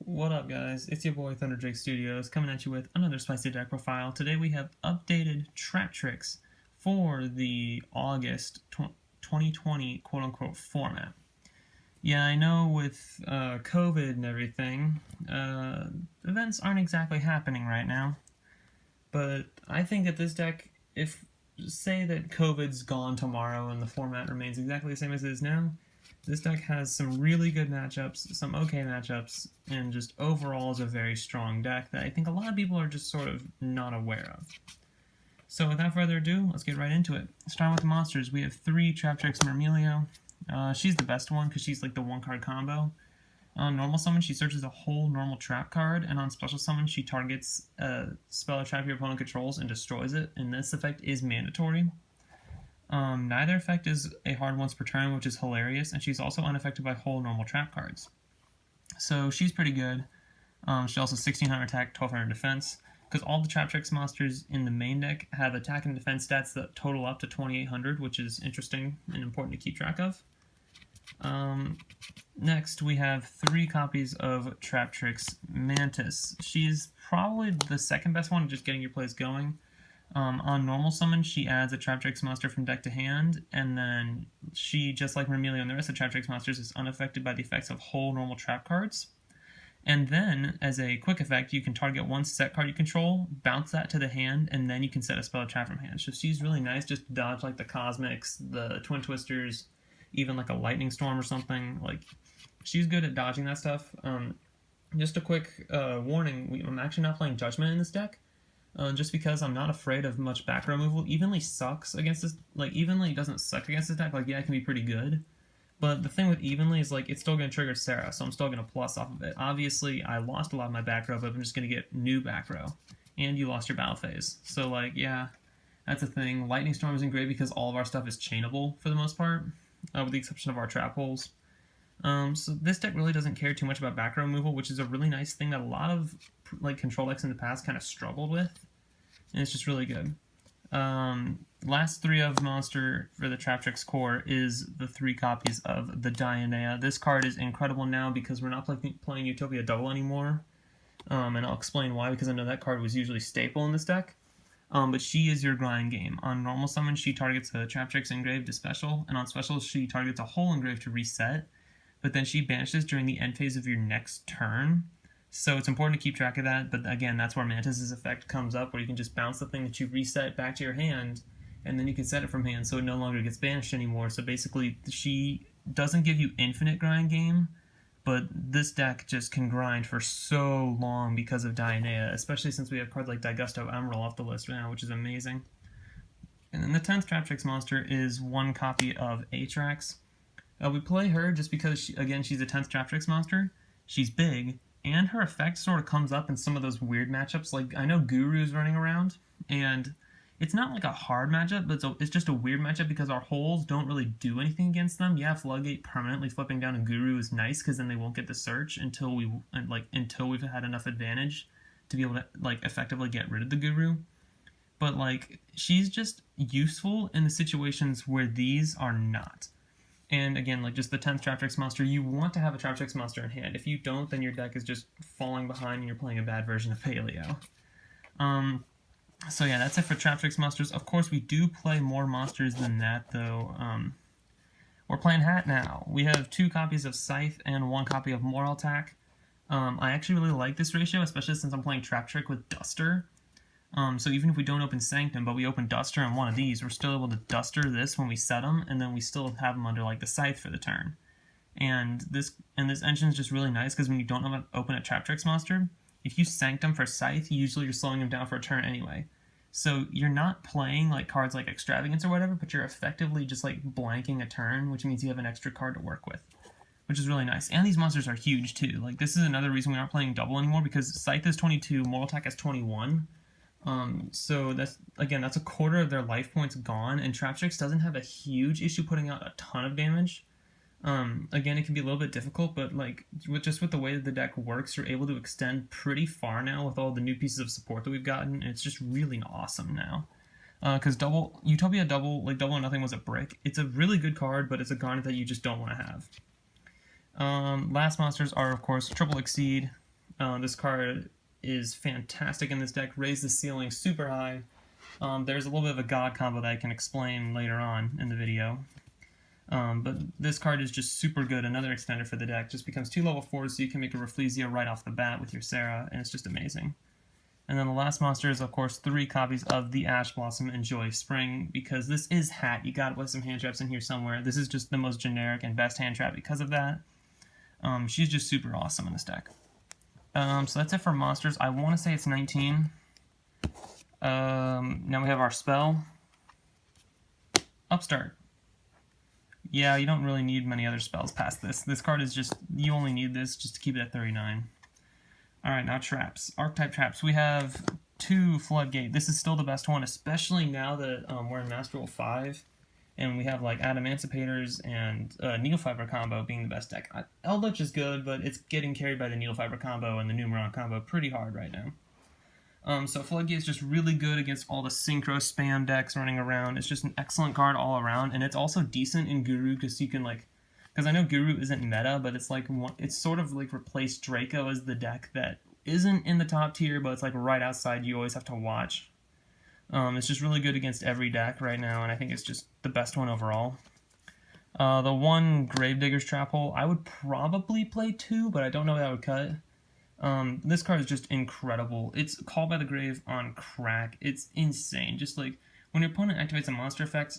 What up, guys? It's your boy Traptrix Studios coming at you with another spicy deck profile. Today we have updated Traptrix for the August 2020 quote-unquote format. Yeah, I know with COVID and everything, events aren't exactly happening right now, but I think that this deck, if say that COVID's gone tomorrow and the format remains exactly the same as it is now, this deck has some really good matchups, some okay matchups, and just overall is a very strong deck that I think a lot of people are just sort of not aware of. So without further ado, let's get right into it. Starting with the monsters, we have 3 Traptrix Myrmilio. She's the best one because she's like the 1-card combo. On normal summon, she searches a whole normal trap card, and on special summon, she targets a spell or trap your opponent controls and destroys it, and this effect is mandatory. Neither effect is a hard once per turn, which is hilarious, and she's also unaffected by whole normal trap cards. So she's pretty good. She also has 1600 attack, 1200 defense, because all the Traptrix monsters in the main deck have attack and defense stats that total up to 2800, which is interesting and important to keep track of. Next, we have 3 copies of Traptrix Mantis. She's probably the second best one, just getting your plays going. On normal summon, she adds a Traptrix monster from deck to hand, and then she, just like Myrmilio and the rest of Traptrix monsters, is unaffected by the effects of whole normal trap cards. And then, as a quick effect, you can target one set card you control, bounce that to the hand, and then you can set a spell or trap from hand. So she's really nice just to dodge like the Cosmics, the Twin Twisters, even like a Lightning Storm or something. Like, she's good at dodging that stuff. Just a quick warning, I'm actually not playing Judgment in this deck. Just because I'm not afraid of much back row removal. Evenly sucks against this, like, Evenly doesn't suck against this deck, like, yeah, it can be pretty good, but the thing with Evenly is, like, it's still going to trigger Sarah, so I'm still going to plus off of it. Obviously, I lost a lot of my back row, but I'm just going to get new back row, and you lost your battle phase, so, like, yeah, that's a thing. Lightning Storm isn't great because all of our stuff is chainable, for the most part, with the exception of our trap holes. So this deck really doesn't care too much about back row removal, which is a really nice thing that a lot of, like, control decks in the past kind of struggled with. And it's just really good. Last 3 of monster for the Traptrix core is the 3 copies of the Dionea. This card is incredible now because we're not playing Utopia Double anymore. And I'll explain why, because I know that card was usually staple in this deck. But she is your grind game. On normal summon, she targets a Traptrix engrave to special, and on special, she targets a whole engrave to reset. But then she banishes during the end phase of your next turn. So it's important to keep track of that, but again, that's where Mantis's effect comes up, where you can just bounce the thing that you reset back to your hand, and then you can set it from hand so it no longer gets banished anymore. So basically, she doesn't give you infinite grind game, but this deck just can grind for so long because of Dionea, especially since we have cards like Daigusto Emerald off the list now, which is amazing. And then the 10th Traptrix monster is 1 copy of Atrax. We play her just because, she's a 10th Traptrix monster. She's big, and her effect sort of comes up in some of those weird matchups. Like, I know Guru's running around, and it's not like a hard matchup, but it's just a weird matchup because our holes don't really do anything against them. Yeah, Floodgate permanently flipping down a Guru is nice because then they won't get the search until we've had enough advantage to be able to, like, effectively get rid of the Guru. But, like, she's just useful in the situations where these are not. And again, like, just the 10th Traptrix monster, you want to have a Traptrix monster in hand. If you don't, then your deck is just falling behind and you're playing a bad version of Paleo. So yeah, that's it for Traptrix monsters. Of course, we do play more monsters than that, though. We're playing Hat now. We have 2 copies of Scythe and 1 copy of Moral Attack. I actually really like this ratio, especially since I'm playing Traptrix with Duster. So even if we don't open Sanctum, but we open Duster and one of these, we're still able to Duster this when we set them, and then we still have them under, like, the Scythe for the turn. And this engine is just really nice because when you don't open a Traptrix monster, if you Sanctum for Scythe, usually you're slowing them down for a turn anyway. So you're not playing, like, cards like Extravagance or whatever, but you're effectively just, like, blanking a turn, which means you have an extra card to work with, which is really nice. And these monsters are huge too. Like, this is another reason we aren't playing double anymore, because Scythe is 22, Moral Attack is 21. So that's a quarter of their life points gone, and Traptrix doesn't have a huge issue putting out a ton of damage. Again, it can be a little bit difficult, but, like, with the way that the deck works, you're able to extend pretty far now with all the new pieces of support that we've gotten, and it's just really awesome now. Because Utopia Double or Nothing was a brick. It's a really good card, but it's a garnet that you just don't want to have. Last monsters are, of course, Triple Exceed, This card is fantastic in this deck. Raise the ceiling super high. There's a little bit of a god combo that I can explain later on in the video. But this card is just super good. Another extender for the deck. Just becomes 2 level 4s, so you can make a Rafflesia right off the bat with your Sarah, and it's just amazing. And then the last monster is, of course, 3 copies of the Ash Blossom Enjoy Spring, because this is Hat. You gotta put some hand traps in here somewhere. This is just the most generic and best hand trap because of that. She's just super awesome in this deck. So that's it for monsters. I want to say it's 19. Now we have our spell. Upstart. Yeah, you don't really need many other spells past this. This card is just, you only need this just to keep it at 39. Alright, now traps. Archetype traps. We have 2 Floodgate. This is still the best one, especially now that we're in Master Rule 5. And we have like Adamanticators and Needle Fiber combo being the best deck. ELDLICH is good, but it's getting carried by the Needle Fiber combo and the Numeron combo pretty hard right now. So Floodgate is just really good against all the synchro spam decks running around. It's just an excellent card all around, and it's also decent in Guru because you can like, because I know Guru isn't meta, but it's like it's sort of like replaced Draco as the deck that isn't in the top tier, but it's like right outside. You always have to watch. It's just really good against every deck right now, and I think it's just the best one overall. The one Gravedigger's Trap Hole, I would probably play 2, but I don't know if I would cut. This card is just incredible. It's Call by the Grave on crack. It's insane. Just like when your opponent activates a monster effect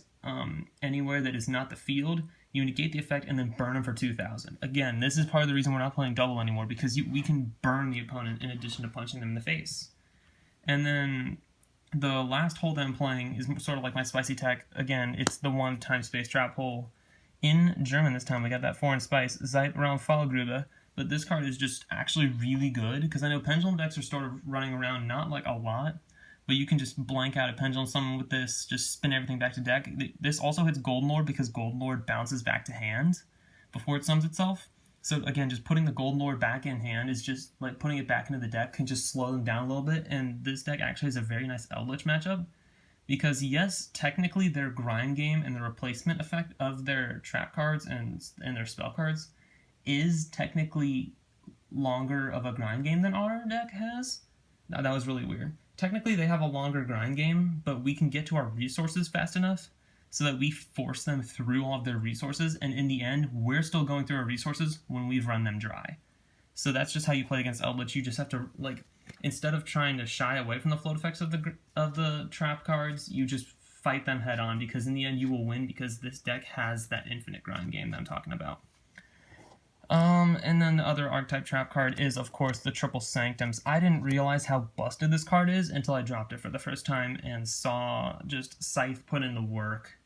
anywhere that is not the field, you negate the effect and then burn them for 2,000. Again, this is part of the reason we're not playing double anymore, because we can burn the opponent in addition to punching them in the face. And then the last hole that I'm playing is sort of like my spicy tech. Again, it's the one time space trap hole. In German this time, we got that foreign spice, Zeitraum Fallgrube. But this card is just actually really good, because I know Pendulum decks are sort of running around not like a lot, but you can just blank out a Pendulum Summon with this, just spin everything back to deck. This also hits Golden Lord, because Golden Lord bounces back to hand before it summons itself. So again, just putting the Golden Lord back in hand is just like putting it back into the deck can just slow them down a little bit, and this deck actually has a very nice ELDLICH matchup, because yes, technically their grind game and the replacement effect of their trap cards and their spell cards is technically longer of a grind game than our deck has. Now, that was really weird. Technically, they have a longer grind game, but we can get to our resources fast enough so that we force them through all of their resources, and in the end, we're still going through our resources when we've run them dry. So that's just how you play against ELDLICH. You just have to, like, instead of trying to shy away from the float effects of the trap cards, you just fight them head on, because in the end, you will win, because this deck has that infinite grind game that I'm talking about. And then the other archetype trap card is, of course, the Triple Sanctums. I didn't realize how busted this card is until I dropped it for the first time and saw just Scythe put in the work.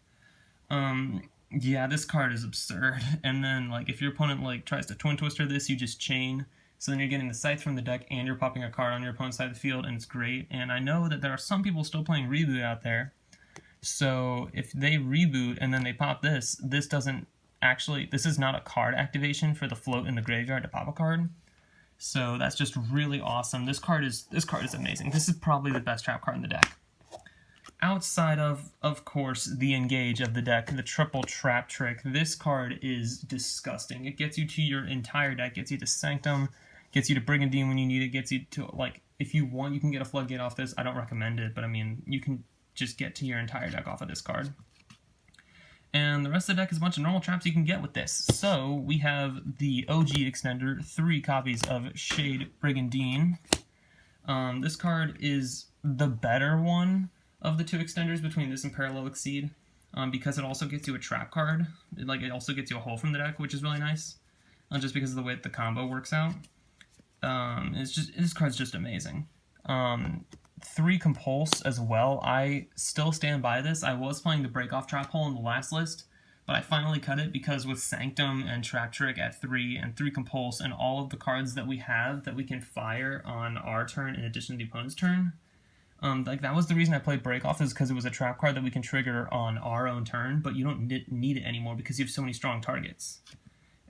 Yeah, this card is absurd. And then, like, if your opponent, like, tries to Twin Twister this, you just chain. So then you're getting the Scythe from the deck, and you're popping a card on your opponent's side of the field, and it's great. And I know that there are some people still playing Reboot out there. So if they reboot and then they pop this, this doesn't actually, this is not a card activation for the float in the graveyard to pop a card. So that's just really awesome. This card is amazing. This is probably the best trap card in the deck. Outside of course, the Engage of the deck, the triple trap trick, this card is disgusting. It gets you to your entire deck, gets you to Sanctum, gets you to Brigandine when you need it, gets you to, like, if you want, you can get a Floodgate off this. I don't recommend it, but I mean, you can just get to your entire deck off of this card. And the rest of the deck is a bunch of normal traps you can get with this. So we have the OG extender, 3 copies of Shade Brigandine. This card is the better one of the 2 extenders between this and Parallel Exceed, because it also gets you a trap card. It also gets you a hole from the deck, which is really nice, just because of the way that the combo works out. This card's just amazing. 3 Compulse as well. I still stand by this. I was playing the Break-Off Trap Hole in the last list, but I finally cut it because with Sanctum and Traptrix at 3 and 3 Compulse and all of the cards that we have that we can fire on our turn in addition to the opponent's turn, like that was the reason I played Break-Off, is because it was a trap card that we can trigger on our own turn, but you don't need it anymore because you have so many strong targets.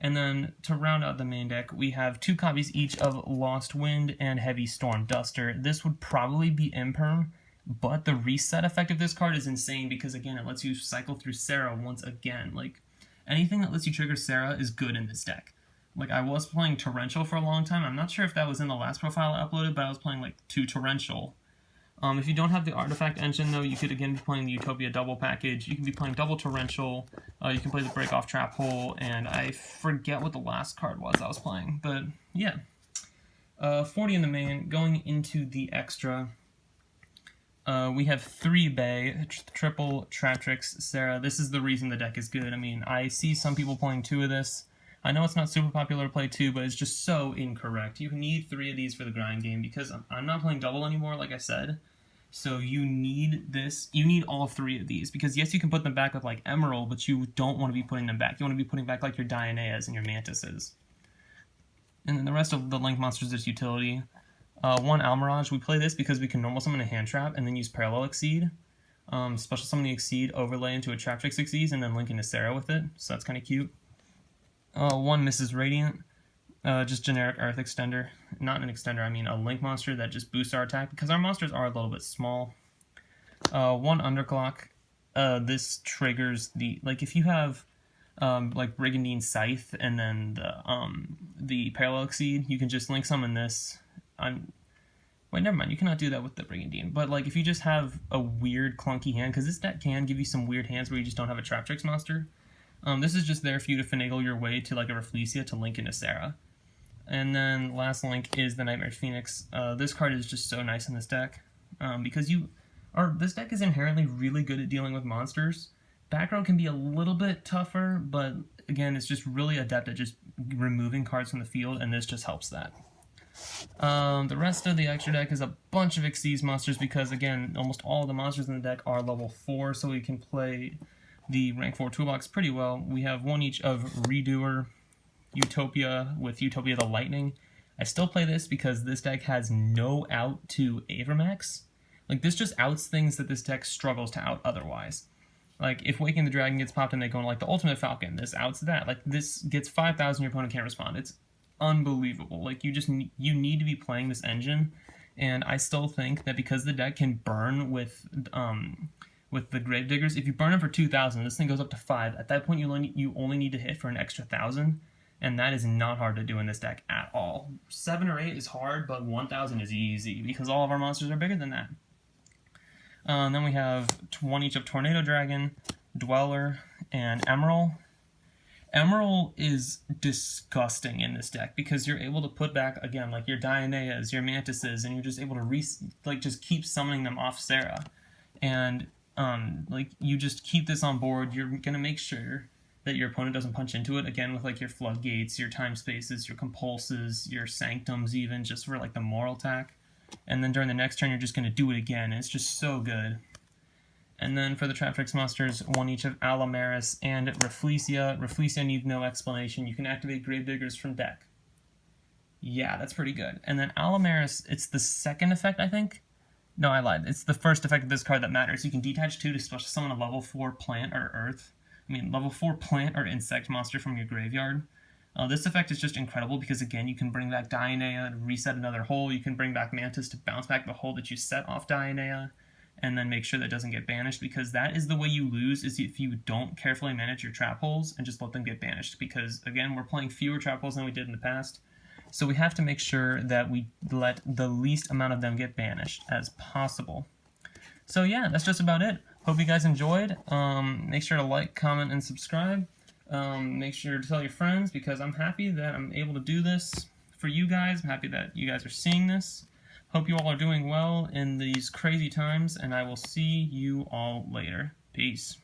And then to round out the main deck, we have 2 copies each of Lost Wind and Heavy Storm Duster. This would probably be Imperm, but the reset effect of this card is insane because, again, it lets you cycle through Sarah once again. Like, anything that lets you trigger Sarah is good in this deck. like I was playing Torrential for a long time. I'm not sure if that was in the last profile I uploaded, but I was playing like 2 Torrential. If you don't have the Artifact engine, though, you could again be playing the Utopia double package. You can be playing double Torrential. You can play the Break Off Trap Hole, and I forget what the last card was I was playing, but yeah. 40 in the main. Going into the extra, we have 3 Bay, triple Traptrix, Sarah. This is the reason the deck is good. I mean, I see some people playing 2 of this. I know it's not super popular to play 2, but it's just so incorrect. You need 3 of these for the grind game because I'm not playing double anymore, like I said. So you need this. You need all 3 of these because yes, you can put them back with like Emerald, but you don't want to be putting them back. You want to be putting back like your Dianeas and your Mantises. And then the rest of the Link monsters is utility. 1 Almirage. We play this because we can normal summon a hand trap and then use Parallel Exceed. Special summon the Exceed, overlay into a Traptrix Exceed, and then link into Sarah with it. So that's kind of cute. 1 Mrs. Radiant. Just generic Earth Extender. Not an extender, I mean a Link monster that just boosts our attack because our monsters are a little bit small. 1 Underclock. This triggers the, like if you have like Brigandine Scythe and then the Parallel Exceed, you can just link summon this. Wait, never mind, you cannot do that with the Brigandine, but like if you just have a weird clunky hand, because this deck can give you some weird hands where you just don't have a Traptrix monster, this is just there for you to finagle your way to like a Rafflesia to link into Sarah. And then last link is the Nightmare Phoenix. This card is just so nice in this deck because this deck is inherently really good at dealing with monsters. Back row can be a little bit tougher, but again, it's just really adept at just removing cards from the field, and this just helps that. The rest of the extra deck is a bunch of Xyz monsters because, again, almost all of the monsters in the deck are level 4, so we can play the rank 4 toolbox pretty well. We have 1 each of Redoer, Utopia with Utopia the Lightning. I still play this because this deck has no out to Avermax. Like, this just outs things that this deck struggles to out otherwise. Like, if Waking the Dragon gets popped and they go into, like, the Ultimate Falcon, this outs that. Like, this gets 5,000, your opponent can't respond. It's unbelievable. Like, you need to be playing this engine, and I still think that because the deck can burn with the Gravediggers, if you burn them for 2,000, this thing goes up to 5. At that point, you only need to hit for an extra 1,000, and that is not hard to do in this deck at all. 7 or 8 is hard, but 1,000 is easy because all of our monsters are bigger than that. Then we have 1 each of Tornado Dragon, Dweller, and Emerald. Emerald is disgusting in this deck because you're able to put back, again, like your Dianeas, your Mantises, and you're just able to just keep summoning them off Sarah. And like you just keep this on board. You're gonna make sure that your opponent doesn't punch into it, again, with like your Floodgates, your Time Spaces, your Compulses, your Sanctums, even just for like the moral attack. And then during the next turn, you're just gonna do it again, and it's just so good. And then for the Traptrix monsters, 1 each of Alamaris and Rafflesia. Rafflesia needs no explanation. You can activate Gravediggers from deck. Yeah, that's pretty good. And then Alamaris, it's the second effect, I think? No, I lied. It's the first effect of this card that matters. You can detach 2 to special summon a level 4 plant or earth. Level 4 plant or insect monster from your graveyard. This effect is just incredible because, again, you can bring back Dianea and reset another hole. You can bring back Mantis to bounce back the hole that you set off Dianea, and then make sure that doesn't get banished, because that is the way you lose, is if you don't carefully manage your trap holes and just let them get banished, because again, we're playing fewer trap holes than we did in the past, so we have to make sure that we let the least amount of them get banished as possible. So yeah, that's just about it. Hope you guys enjoyed. Make sure to like, comment, and subscribe. Make sure to tell your friends, because I'm happy that I'm able to do this for you guys. I'm happy that you guys are seeing this. Hope you all are doing well in these crazy times, and I will see you all later. Peace.